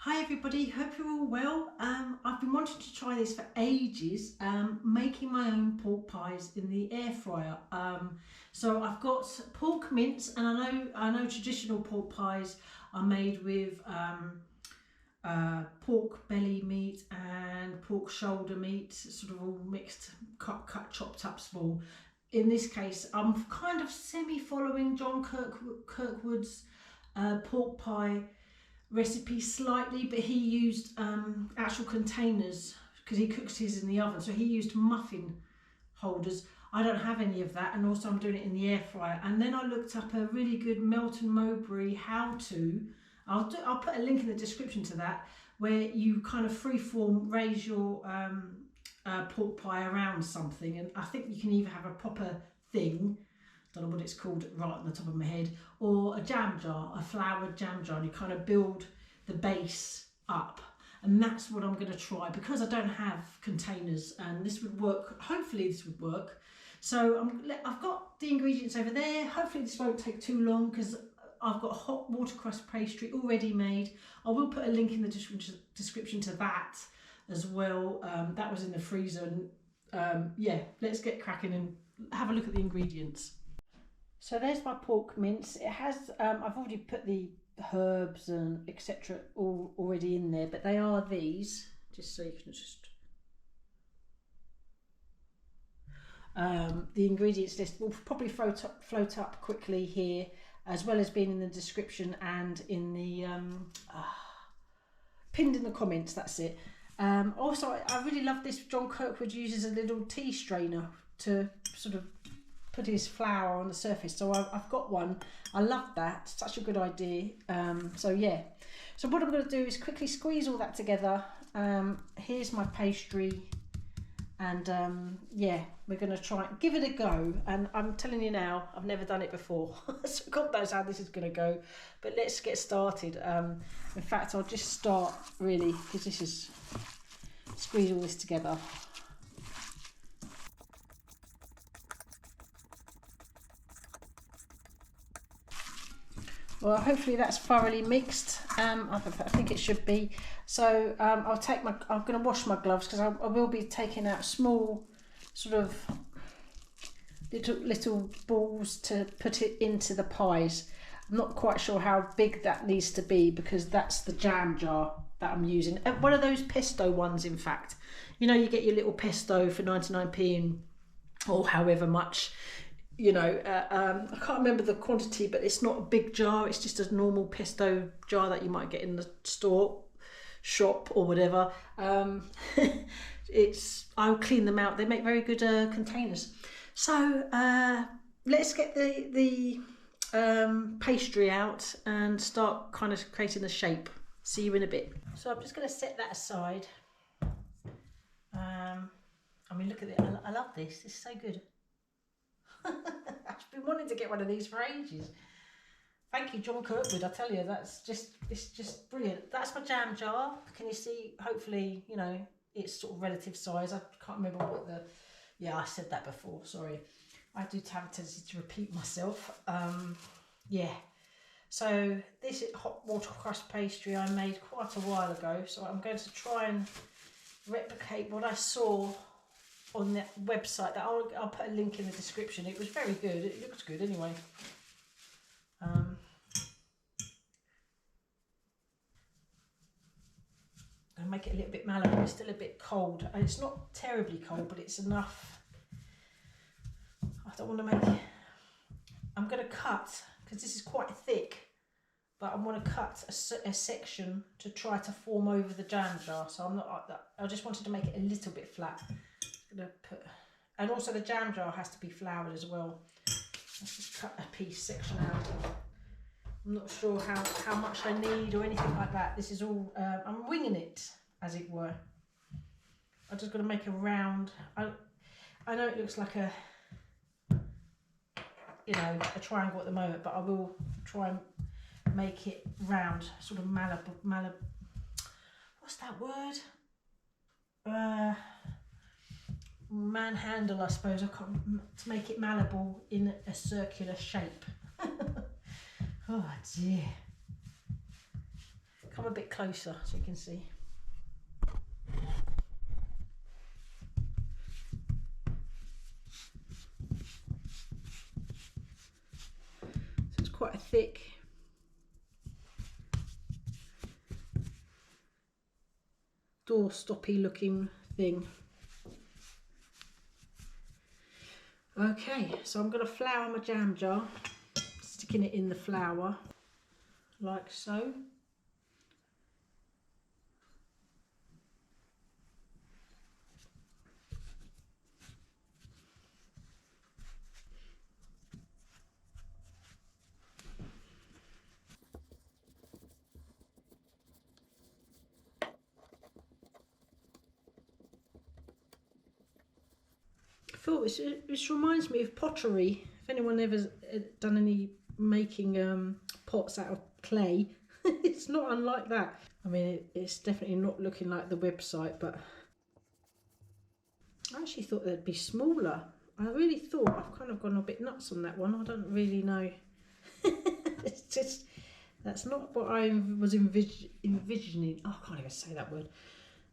Hi everybody, hope you're all well. I've been wanting to try this for ages, making my own pork pies in the air fryer. So I've got pork mince, and I know traditional pork pies are made with pork belly meat and pork shoulder meat, sort of all mixed, cut, chopped up small. In this case, I'm kind of semi-following John Kirkwood's pork pie recipe slightly, but he used actual containers because he cooks his in the oven, so he used muffin holders. I don't have any of that, and also I'm doing it in the air fryer. And then I looked up a really good Melton Mowbray how-to. I'll put a link in the description to that, where you kind of freeform raise your pork pie around something, and I think you can either have a proper thing, don't know what it's called right on the top of my head, or a jam jar, a floured jam jar, and you kind of build the base up. And that's what I'm going to try, because I don't have containers, and this would work. Hopefully this would work. So I've got the ingredients over there. Hopefully this won't take too long, because I've got hot water crust pastry already made. I will put a link in the description to that as well. That was in the freezer. And yeah, let's get cracking and have a look at the ingredients. So there's my pork mince. It has, I've already put the herbs and etc. all already in there, but they are these, just so you can just, the ingredients list will probably float up quickly here, as well as being in the description and in the, pinned in the comments, that's it. Also, I really love this. John Kirkwood uses a little tea strainer to sort of put his flour on the surface, so I've got one. I love that, such a good idea. So yeah, so what I'm going to do is quickly squeeze all that together. Here's my pastry, and yeah, we're going to try give it a go. And I'm telling you now, I've never done it before, so God knows how this is going to go, but let's get started. In fact, I'll just start really, because this is, squeeze all this together. Well, hopefully that's thoroughly mixed. I think it should be. So I'll take I'm going to wash my gloves, because I will be taking out small sort of little balls to put it into the pies. I'm not quite sure how big that needs to be, because that's the jam jar that I'm using. One of those pesto ones, in fact. You know, you get your little pesto for 99p or however much. You know, I can't remember the quantity, but it's not a big jar. It's just a normal pesto jar that you might get in the shop or whatever. I'll clean them out. They make very good containers. So let's get the pastry out and start kind of creating the shape. See you in a bit. So I'm just going to set that aside. I mean, look at it. I love this. This is so good. I've been wanting to get one of these for ages. Thank you, John Kirkwood. I tell you, it's just brilliant. That's my jam jar. Can you see? Hopefully, you know, it's sort of relative size. I can't remember what yeah, I said that before. Sorry. I do have a tendency to repeat myself. Yeah. So this is hot water crust pastry I made quite a while ago. So I'm going to try and replicate what I saw on the website. That I'll put a link in the description. It was very good. It looks good anyway. I'll make it a little bit malleable. It's still a bit cold, and it's not terribly cold, but it's enough. I don't want to make it. I'm going to cut, because this is quite thick, but I want to cut a section to try to form over the jam jar. So I'm not like that. I just wanted to make it a little bit flat. And also the jam jar has to be floured as well. Let's just cut a section out. I'm not sure how much I need or anything like that. This is all, I'm winging it, as it were. I'm just going to make a round. I know it looks like a triangle at the moment, but I will try and make it round, sort of malleable. What's that word? Manhandle, I suppose, to make it malleable in a circular shape. Oh dear. Come a bit closer so you can see. So it's quite a thick door-stoppy looking thing. Okay, so I'm going to flour my jam jar, sticking it in the flour like so. I thought this reminds me of pottery. If anyone ever done any making pots out of clay, it's not unlike that. I mean, it's definitely not looking like the website, but I actually thought they'd be smaller. I really thought, I've kind of gone a bit nuts on that one. I don't really know. It's just, that's not what I was envisioning. Oh, I can't even say that word.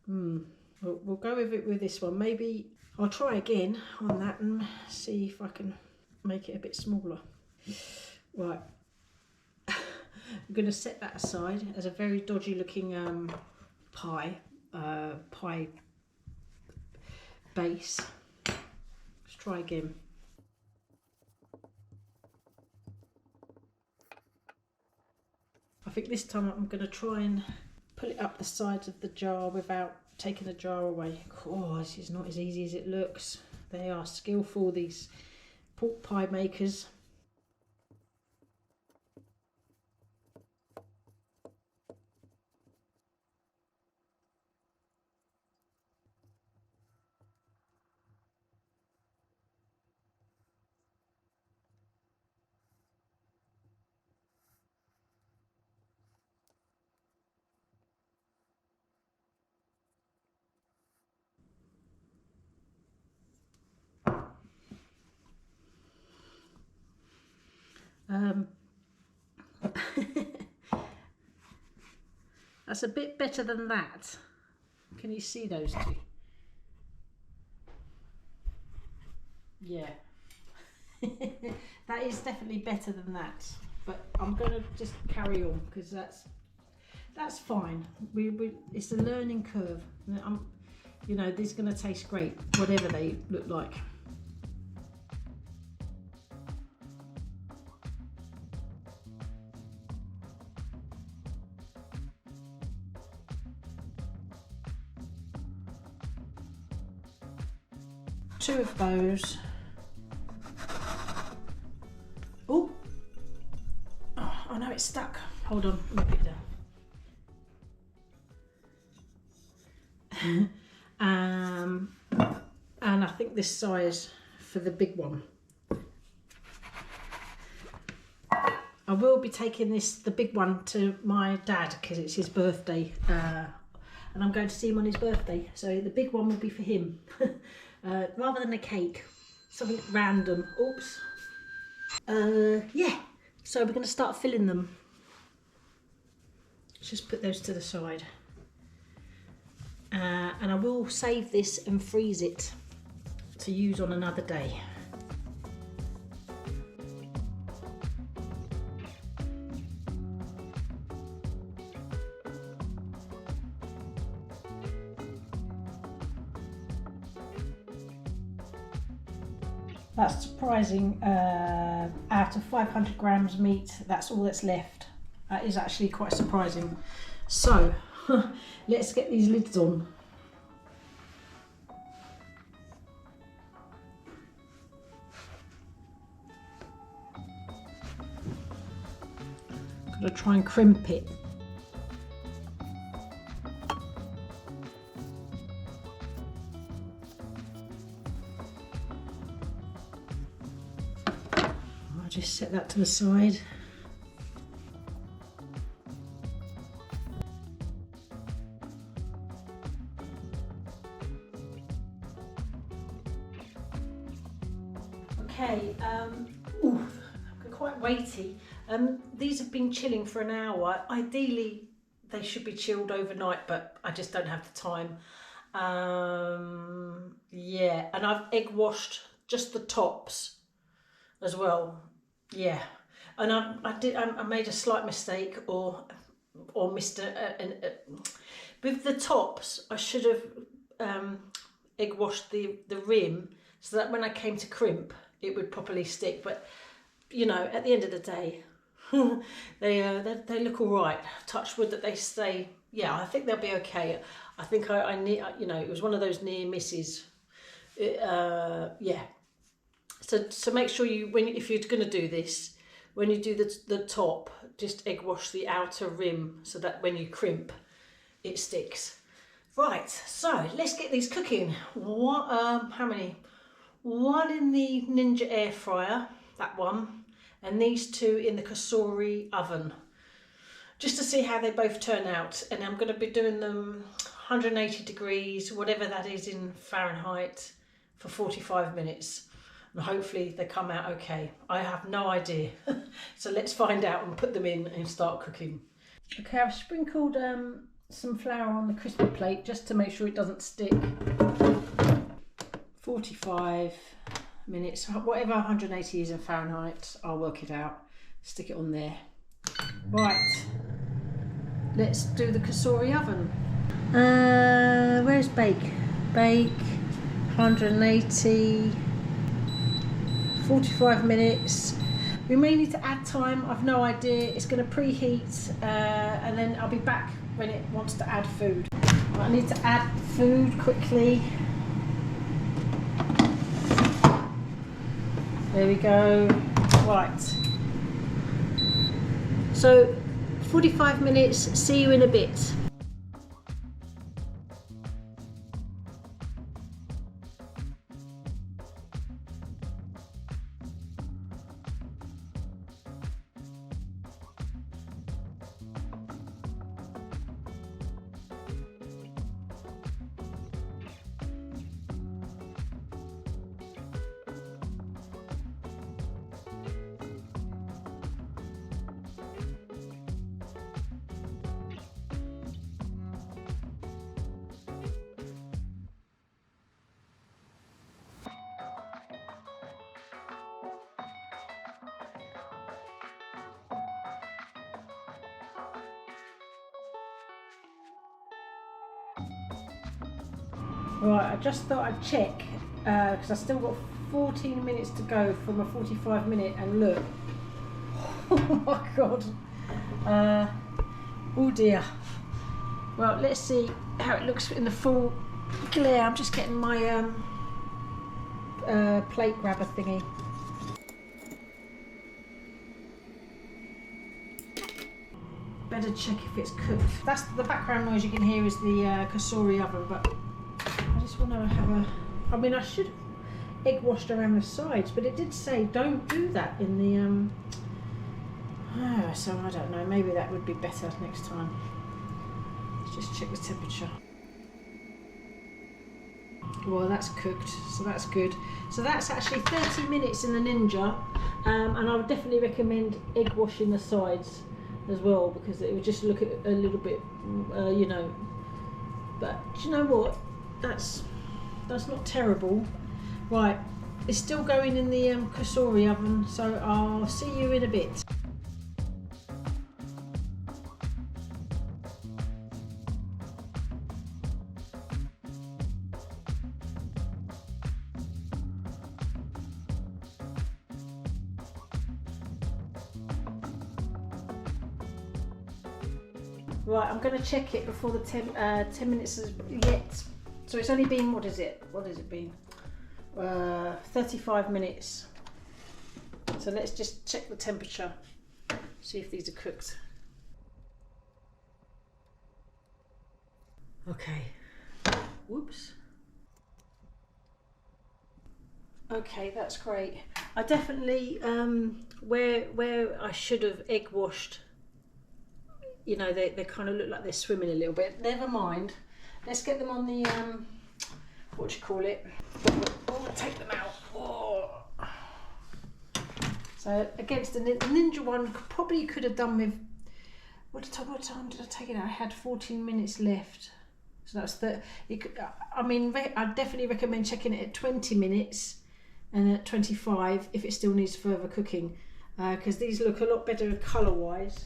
We'll go with it with this one. Maybe I'll try again on that and see if I can make it a bit smaller. Right. I'm going to set that aside as a very dodgy looking pie base. Let's try again. I think this time I'm going to try and pull it up the sides of the jar without taking the jar away. Oh, this is not as easy as it looks. They are skillful, these pork pie makers. That's a bit better than that. Can you see those two? Yeah. That is definitely better than that. But I'm going to just carry on because that's fine. It's a learning curve. You know, this is going to taste great, whatever they look like. Two of those. Oh, I know it's stuck. Hold on, let me put it down. And I think this size for the big one. I will be taking the big one to my dad because it's his birthday, and I'm going to see him on his birthday. So the big one will be for him. Rather than a cake, something random. Oops. Yeah, so we're going to start filling them. Let's just put those to the side. And I will save this and freeze it to use on another day. That's surprising. Out of 500 grams meat, that's all that's left. That is actually quite surprising. So let's get these lids on. Gotta try and crimp it. Just set that to the side. Okay, they're quite weighty. These have been chilling for an hour. Ideally, they should be chilled overnight, but I just don't have the time. Yeah, and I've egg washed just the tops as well. Yeah, and I made a slight mistake or missed with the tops. I should have egg washed the rim so that when I came to crimp it would properly stick. But you know, at the end of the day, they look all right. Touch wood that they stay. Yeah, I think they'll be okay. I think I you know, it was one of those near misses. Yeah. So make sure you, if you're going to do this, when you do the top, just egg wash the outer rim so that when you crimp, it sticks. Right, so let's get these cooking. How many? One in the Ninja air fryer, that one, and these two in the Cosori oven, just to see how they both turn out. And I'm going to be doing them 180 degrees, whatever that is in Fahrenheit, for 45 minutes. And hopefully they come out okay. I have no idea. So let's find out and put them in and start cooking. Okay, I've sprinkled some flour on the crispy plate just to make sure it doesn't stick. 45 minutes, whatever 180 is in Fahrenheit, I'll work it out. Stick it on there. Right, let's do the Cosori oven. Where's bake? Bake, 180, 45 minutes. We may need to add time, I've no idea. It's going to preheat and then I'll be back when it wants to add food. I need to add food quickly. There we go. Right. So 45 minutes, see you in a bit. Right, I just thought I'd check because I've still got 14 minutes to go from a 45 minute, and look, oh my god, oh dear. Well, let's see how it looks in the full glare. I'm just getting my plate grabber thingy. Better check if it's cooked. That's the background noise you can hear is the Cosori oven, but I just want to have a, I mean, I should have egg washed around the sides, but it did say don't do that in the so I don't know, maybe that would be better next time. Let's just check the temperature. Well, that's cooked, so that's good. So that's actually 30 minutes in the Ninja, and I would definitely recommend egg washing the sides as well, because it would just look a little bit, you know. But do you know what? That's not terrible. Right, it's still going in the Cosori oven, so I'll see you in a bit. Right, I'm going to check it before the 10 minutes is yet. So it's only been, what has it been? 35 minutes. So let's just check the temperature, see if these are cooked. Okay. Whoops. Okay, that's great. I definitely, where I should have egg washed, you know, they kind of look like they're swimming a little bit. Never mind. Let's get them on the, what do you call it? Oh, take them out. Oh. So against the Ninja one, probably could have done with what time did I take it out? I had 14 minutes left. So that's the, I mean, I definitely recommend checking it at 20 minutes and at 25 if it still needs further cooking, because these look a lot better colour wise.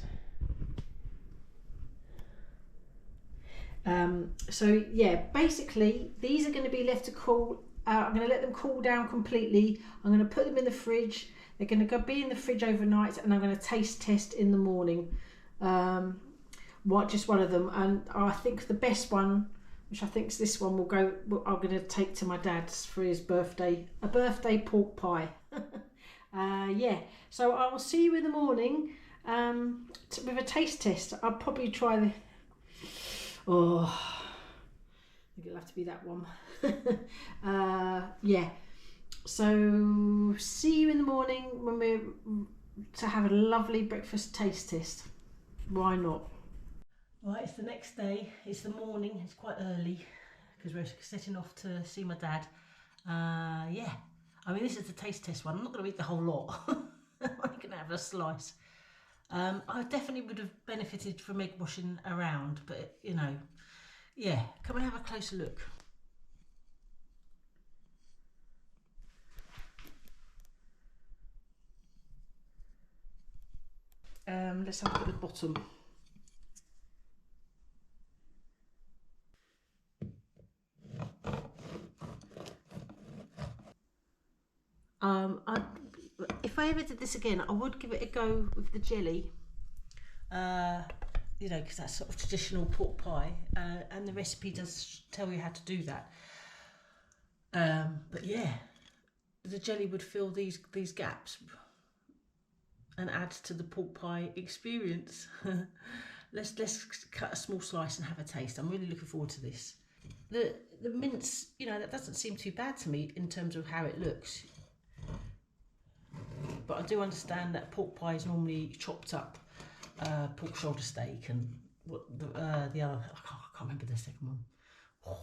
So yeah, basically these are going to be left to cool. I'm going to let them cool down completely. I'm going to put them in the fridge. They're going to be in the fridge overnight, and I'm going to taste test in the morning. Just one of them, and I think the best one, which I think is this one, I'm going to take to my dad's for his birthday, a birthday pork pie. Yeah, so I will see you in the morning with a taste test. I'll probably try the, I think it'll have to be that one. Yeah, so see you in the morning when we're to have a lovely breakfast taste test. Why not? Right, it's the next day. It's the morning. It's quite early because we're setting off to see my dad. Yeah, I mean, this is the taste test one. I'm not going to eat the whole lot. I'm only going to have a slice. I definitely would have benefited from egg washing around, but you know, yeah, come and have a closer look. Let's have a look at the bottom. If I ever did this again, I would give it a go with the jelly. You know, because that's sort of traditional pork pie, and the recipe does tell you how to do that. But yeah, the jelly would fill these gaps and add to the pork pie experience. Let's cut a small slice and have a taste. I'm really looking forward to this. The mince, you know, that doesn't seem too bad to me in terms of how it looks. But I do understand that pork pie is normally chopped up pork shoulder steak and what the other, I can't remember the second one. Oh.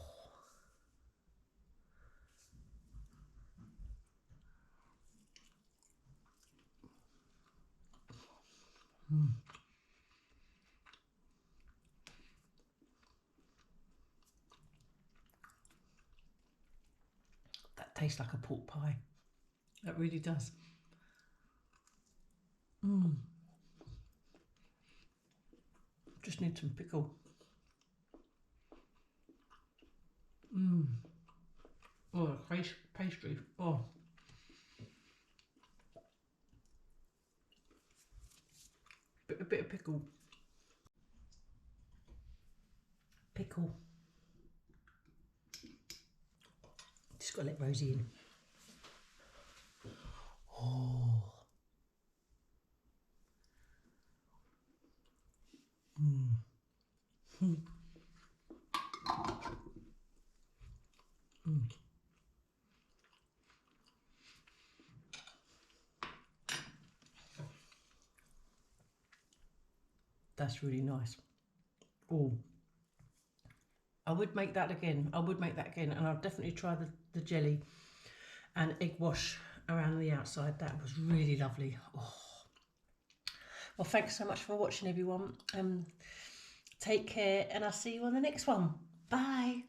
That tastes like a pork pie. That really does. Just need some pickle. Oh, pastry. Oh. A bit of pickle. Pickle. Just got to let Rosie in. Oh. That's really nice. Oh, I would make that again. And I'll definitely try the jelly and egg wash around the outside. That was really lovely. Oh. Well, thanks so much for watching, everyone. Take care, and I'll see you on the next one. Bye.